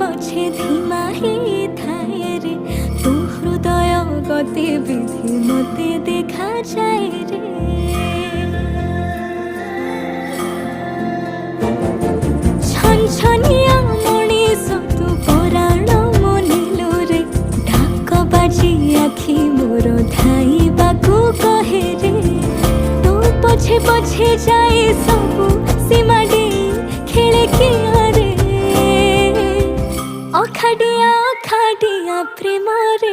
पछे धीमा ही थाए रे तू हृदय गतिविधि मते देखा जाए रे छनछनिया मनीष तू पराण मनिलु रे ढाक बाजी आखि मोर धाइबाकू कहे रे तू पछे पछे जाए सबू सीमा डे खेले किया रे अखाडिया अखाडिया प्रेम रे।